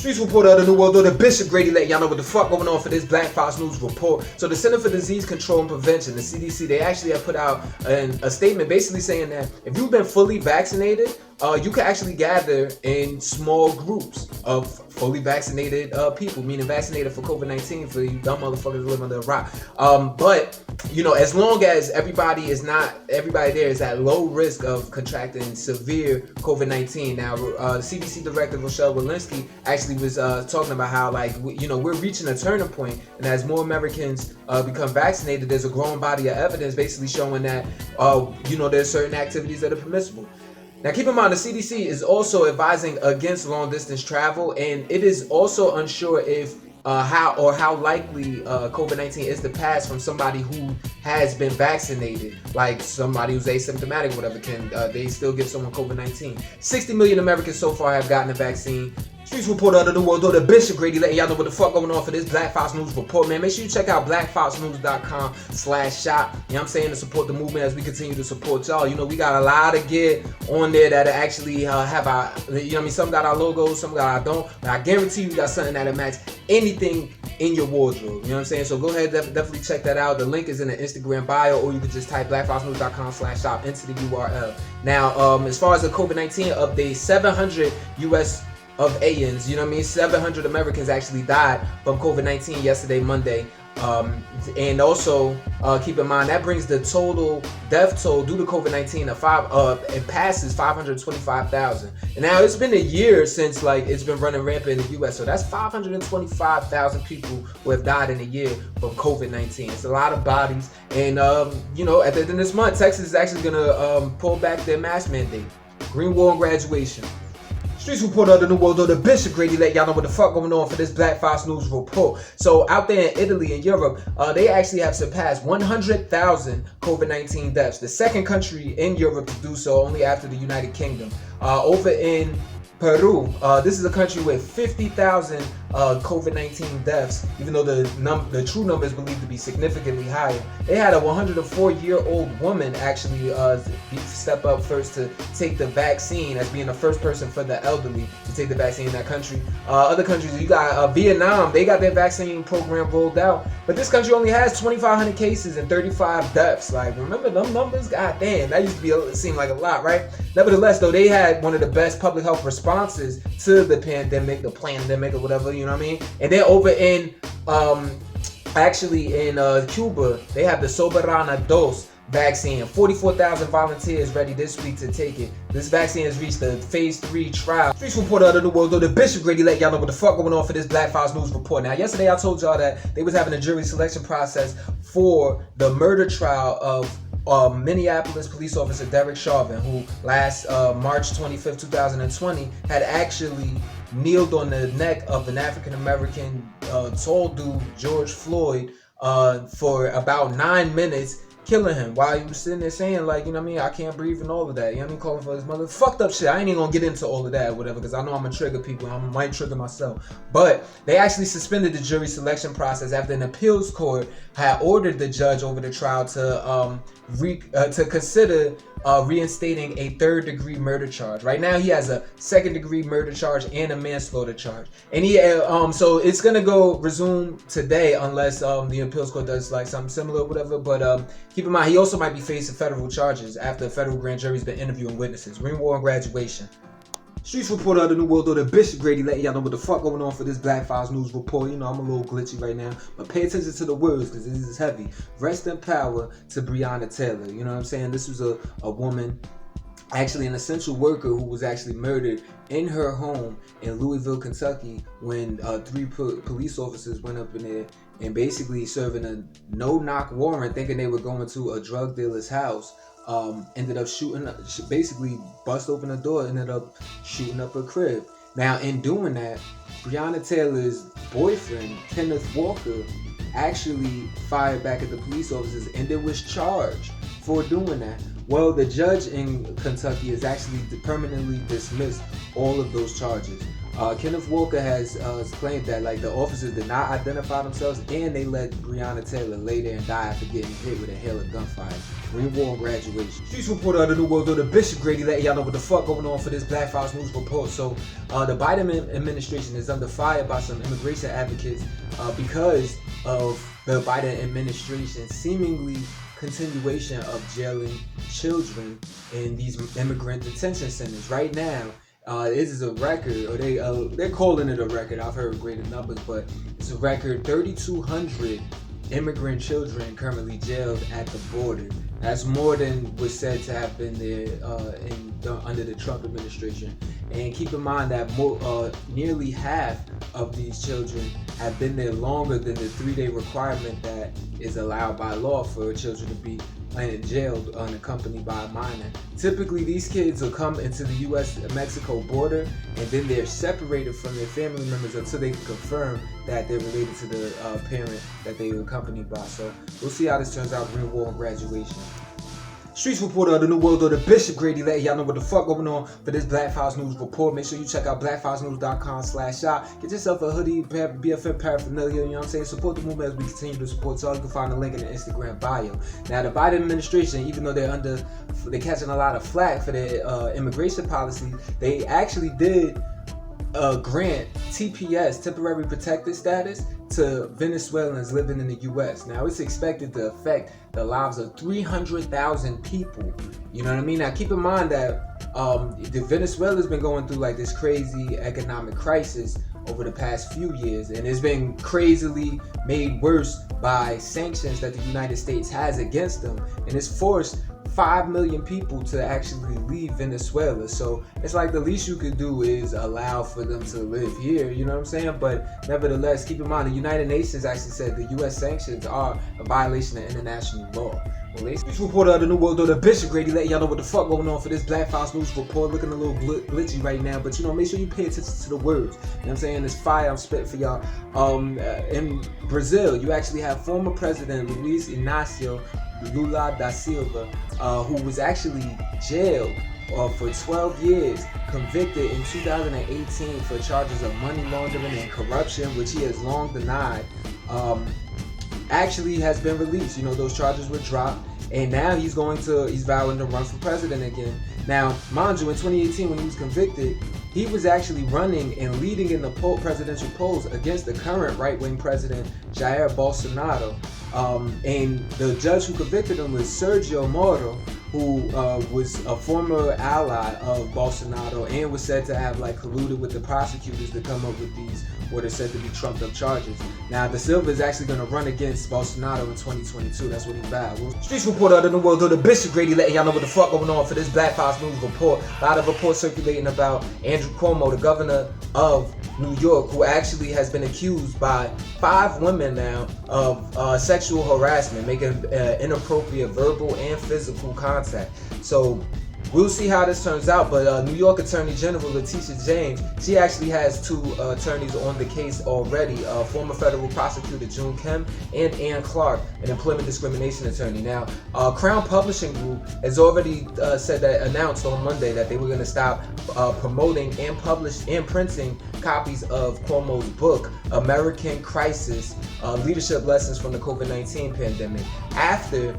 Streets reporter of the New World Order, Bishop Grady, letting y'all know what the fuck going on for this Black Fox News report. So the Center for Disease Control and Prevention, the CDC, they actually have put out a statement basically saying that if you've been fully vaccinated, you can actually gather in small groups of fully vaccinated people, meaning vaccinated for COVID-19, for you dumb motherfuckers who live under a rock. But you know, as long as everybody there is at low risk of contracting severe COVID-19. Now, the CDC Director Rochelle Walensky actually was talking about how, like, we're reaching a turning point, and as more Americans become vaccinated, there's a growing body of evidence basically showing that there's certain activities that are permissible. Now, keep in mind, the CDC is also advising against long-distance travel, and it is also unsure if how likely COVID-19 is to pass from somebody who has been vaccinated, like somebody who's asymptomatic or whatever. Can they still give someone COVID-19? 60 million Americans so far have gotten the vaccine. Streets reporter of the New World Order, Bishop Grady, letting y'all know what the fuck going on for this Black Fox News report, man. Make sure you check out blackfoxnews.com/shop. You know what I'm saying, to support the movement as we continue to support y'all. You know, we got a lot of gear on there that actually have our, some got our logos, some got our don't. But I guarantee you got something that'll match anything in your wardrobe. You know what I'm saying? So go ahead, definitely check that out. The link is in the Instagram bio, or you can just type blackfoxnews.com/shop into the URL. Now, as far as the COVID-19 update, 700 U.S. of ANs, 700 Americans actually died from COVID-19 yesterday, Monday. And also keep in mind that brings the total death toll due to COVID-19 it passes 525,000. And now it's been a year since it's been running rampant in the U.S. So that's 525,000 people who have died in a year from COVID-19. It's a lot of bodies. And at the end of this month, Texas is actually gonna pull back their mask mandate. Green Wall and graduation. Streets reporter of the New World Order, Bishop Grady, let y'all know what the fuck going on for this Black Fox News report. So out there in Italy and Europe, they actually have surpassed 100,000 COVID-19 deaths. The second country in Europe to do so, only after the United Kingdom. Over in Peru, this is a country with 50,000 COVID-19 deaths, even though the true number is believed to be significantly higher. They had a 104-year-old woman actually step up first to take the vaccine, as being the first person for the elderly to take the vaccine in that country. Other countries, you got Vietnam, they got their vaccine program rolled out, but this country only has 2,500 cases and 35 deaths. Like, remember them numbers? God damn, that used to seem like a lot, right? Nevertheless, though, they had one of the best public health responses to the pandemic, or whatever, you know what I mean? And then over in Cuba, they have the Soberana Dos vaccine. 44,000 volunteers ready this week to take it. This vaccine has reached the phase 3 trial. Streets reporter of the New World Order, Bishop Grady, let y'all know what the fuck going on for this Black Fox News report. Now, yesterday I told y'all that they was having a jury selection process for the murder trial of Minneapolis police officer Derek Chauvin, who last March 25th, 2020, had actually kneeled on the neck of an African-American tall dude, George Floyd, for about 9 minutes, killing him while he was sitting there saying, I can't breathe and all of that. Calling for his mother. Fucked up shit. I ain't even gonna get into all of that or whatever, because I know I'm gonna trigger people. I might trigger myself. But they actually suspended the jury selection process after an appeals court had ordered the judge over the trial to consider reinstating a third-degree murder charge. Right now, he has a second-degree murder charge and a manslaughter charge, and he so it's gonna go resume today unless the appeals court does something similar or whatever. But keep in mind, he also might be facing federal charges after a federal grand jury's been interviewing witnesses. Green Wall and graduation. Streets reporter of the New World Order, Bishop Grady, letting y'all know what the fuck going on for this Black Fox News report. I'm a little glitchy right now, but pay attention to the words, because this is heavy. Rest in power to Breonna Taylor. You know what I'm saying? This was a woman, actually an essential worker, who was actually murdered in her home in Louisville, Kentucky, when 3 police officers went up in there and basically serving a no-knock warrant, thinking they were going to a drug dealer's house. Ended up basically bust open the door, ended up shooting up her crib. Now, in doing that, Breonna Taylor's boyfriend, Kenneth Walker, actually fired back at the police officers and then was charged for doing that. Well, the judge in Kentucky has actually permanently dismissed all of those charges. Kenneth Walker has claimed that like the officers did not identify themselves, and they let Breonna Taylor lay there and die after getting hit with a hail of gunfire. Green War Graduation. Streets reporter of the New World Order, Bishop Grady, letting y'all know what the fuck going on for this Black Files News report. So, the Biden administration is under fire by some immigration advocates because of the Biden administration seemingly continuation of jailing children in these immigrant detention centers. Right now, this is a record, or they're calling it a record. I've heard greater numbers, but it's a record: 3,200 immigrant children currently jailed at the border. That's more than was said to have been there under the Trump administration. And keep in mind that nearly half of these children have been there longer than the 3-day requirement that is allowed by law for children to be jailed unaccompanied by a minor. Typically, these kids will come into the U.S.-Mexico border, and then they're separated from their family members until they can confirm that they're related to the parent that they were accompanied by. So we'll see how this turns out. Green War and Graduation. Streets reporter of the New World Order, Bishop Grady, letting y'all know what the fuck going on for this Black Files News report. Make sure you check out blackfilesnews.com/shop. Get yourself a hoodie, BFN paraphernalia, you know what I'm saying? Support the movement as we continue to support. So you can find the link in the Instagram bio. Now, the Biden administration, even though they're catching a lot of flack for their immigration policy, they actually did grant TPS, temporary protected status, to Venezuelans living in the U.S. Now, it's expected to affect the lives of 300,000 people. You know what I mean? Now, keep in mind that the Venezuela's been going through like this crazy economic crisis over the past few years, and it's been crazily made worse by sanctions that the United States has against them, and it's forced 5 million people to actually leave Venezuela. So it's like the least you could do is allow for them to live here, you know what I'm saying? But nevertheless, keep in mind the United Nations actually said the US sanctions are a violation of international law. Well, this reporter of the New World Order, Bishop Grady, letting y'all know what the fuck going on for this Black Files News report. Looking a little glitchy right now, but you know, make sure you pay attention to the words. You know what I'm saying? This fire I'm spitting for y'all. In Brazil, you actually have former President Luiz Inácio Lula da Silva, who was actually jailed for 12 years, convicted in 2018 for charges of money laundering and corruption, which he has long denied. Actually has been released. You know, those charges were dropped, and now he's vowing to run for president again. Now, mind you, in 2018 when he was convicted, he was actually running and leading in the presidential polls against the current right-wing president, Jair Bolsonaro. And the judge who convicted him was Sergio Moro, who was a former ally of Bolsonaro and was said to have like colluded with the prosecutors to come up with these what are said to be trumped up charges. Now, Da Silva is actually going to run against Bolsonaro in 2022. That's what he vowed. Streets reporter of the New World Order, Bishop Grady, letting y'all know what the fuck going on for this Black Files News report. A lot of reports circulating about Andrew Cuomo, the governor of New York, who actually has been accused by 5 women now of sexual harassment, making inappropriate verbal and physical contact. So we'll see how this turns out, but New York Attorney General Letitia James, she actually has 2 attorneys on the case already, former federal prosecutor June Kim and Ann Clark, an employment discrimination attorney. Now, Crown Publishing Group has already announced on Monday that they were going to stop promoting and printing copies of Cuomo's book, American Crisis, Leadership Lessons from the COVID-19 Pandemic, after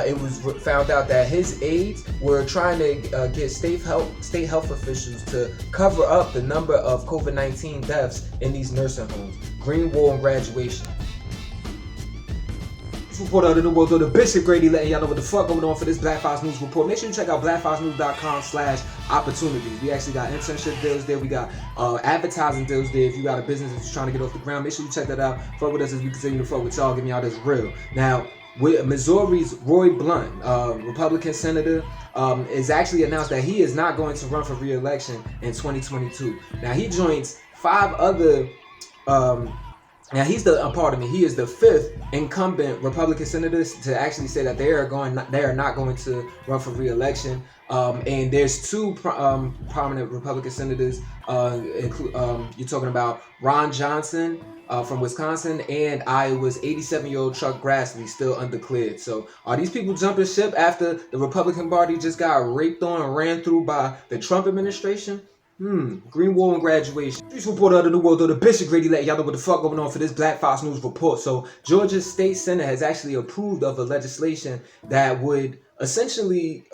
it was found out that his aides were trying to get state health officials to cover up the number of COVID-19 deaths in these nursing homes. Green War and Graduation. Reporter of the New World Order, Bishop Grady, letting y'all know what the fuck going on for this Black Files News report. Make sure you check out blackfilesnews.com/opportunities. We actually got internship deals there. We got advertising deals there. If you got a business that's trying to get off the ground, make sure you check that out. Fuck with us as we continue to fuck with y'all, giving y'all this real. Now, with Missouri's Roy Blunt, Republican senator, is actually announced that he is not going to run for re-election in 2022. Now, he joins 5 other now he is the 5th incumbent Republican senators to actually say that they are not going to run for re-election. And there's 2 prominent Republican senators. You're talking about Ron Johnson from Wisconsin, and Iowa's 87-year-old Chuck Grassley, still undeclared. So are these people jumping ship after the Republican Party just got raped on and ran through by the Trump administration? Green Wall and graduation. Streets report out of the world, though the Bishop Grady letting y'all know what the fuck going on for this Black Fox News report. So Georgia's state senate has actually approved of a legislation that would essentially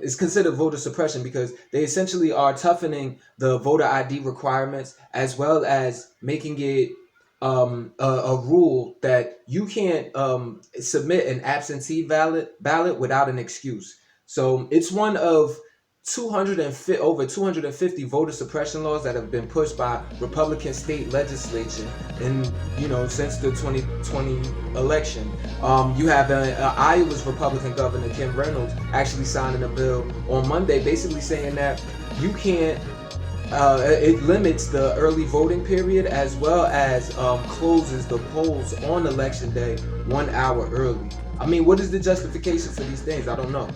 is considered voter suppression, because they essentially are toughening the voter ID requirements, as well as making it a rule that you can't submit an absentee ballot without an excuse. So it's one of over 250 voter suppression laws that have been pushed by Republican state legislature since the 2020 election. You have Iowa's Republican Governor Kim Reynolds actually signing a bill on Monday, basically saying that you can't it limits the early voting period, as well as closes the polls on election day 1 hour early. I mean, what is the justification for these things? I don't know,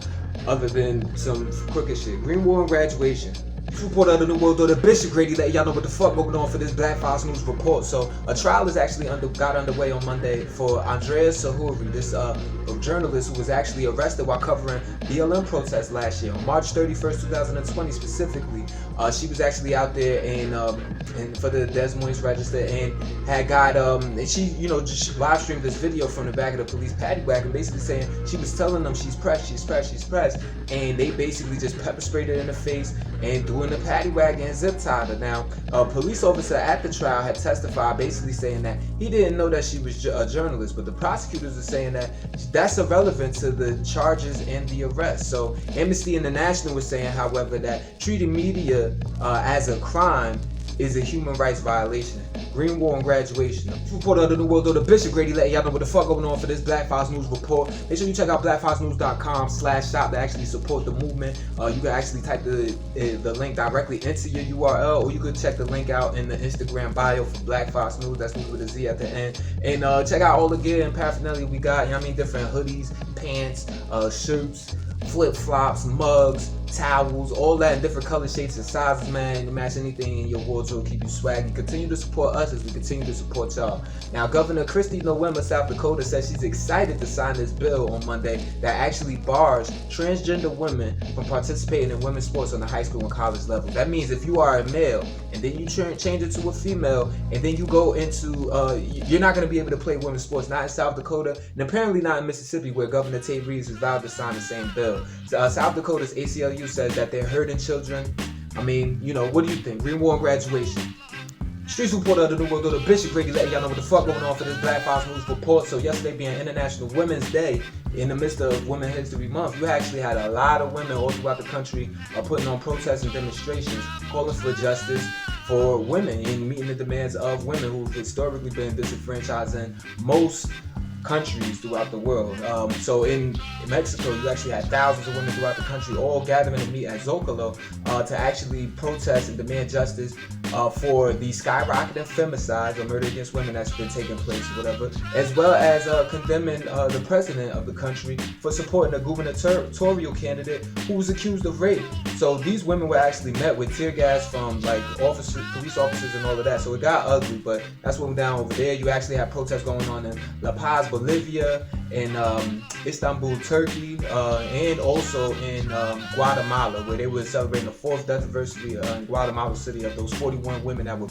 other than some crooked shit. Green Wall and graduation. This report out of the world, though the Bishop Grady letting y'all know what the fuck going on for this Black Fox News report. So a trial is actually got underway on Monday for Andrea Sahuri, this journalist who was actually arrested while covering BLM protests last year on March 31st, 2020 specifically. She was actually out there and for the Des Moines Register, and had got and she just live streamed this video from the back of the police paddy wagon, basically saying she was telling them she's pressed, and they basically just pepper sprayed her in the face and threw in the paddy wagon and zip tied her. Now, a police officer at the trial had testified, basically saying that he didn't know that she was a journalist, but the prosecutors are saying that that's irrelevant to the charges and the arrest. So Amnesty International was saying, however, that treating media as a crime is a human rights violation. Green Wall and graduation. Report out of the world, though the Bishop Grady letting y'all know what the fuck going on for this Black Fox News report. Make sure you check out blackfoxnews.com/shop to actually support the movement. You can actually type the link directly into your URL, or you could check the link out in the Instagram bio for Black Fox News. That's News with a Z at the end. And check out all the gear and paraphernalia we got. Different hoodies, pants, shirts, flip-flops, mugs, towels, all that in different color shapes and sizes, man. You match anything in your wardrobe, keep you swaggy. Continue to support us as we continue to support y'all. Now, Governor Kristi Noem of South Dakota says she's excited to sign this bill on Monday that actually bars transgender women from participating in women's sports on the high school and college level. That means if you are a male and then you change it to a female, and then you go into, you're not going to be able to play women's sports, not in South Dakota, and apparently not in Mississippi, where Governor Tate Reeves is vowed to sign the same bill. South Dakota's ACLU says that they're hurting children. I mean, what do you think? Green Wall and graduation. Streets report out of the world, though the Bishop Grady letting y'all know what the fuck going on for this Black Fox News report. So yesterday being International Women's Day, in the midst of Women's History Month, you actually had a lot of women all throughout the country putting on protests and demonstrations, calling for justice for women and meeting the demands of women who've historically been disenfranchised in most countries throughout the world. So in Mexico, you actually had thousands of women throughout the country all gathering to meet at Zocalo to actually protest and demand justice for the skyrocketing femicides or murder against women that's been taking place, whatever, as well as condemning the president of the country for supporting a gubernatorial candidate who was accused of rape. So these women were actually met with tear gas from police officers and all of that. So it got ugly, but that's what went down over there. You actually had protests going on in La Paz, Bolivia, in Istanbul, Turkey, and also in Guatemala, where they were celebrating the 4th death anniversary in Guatemala City of those 41 women that were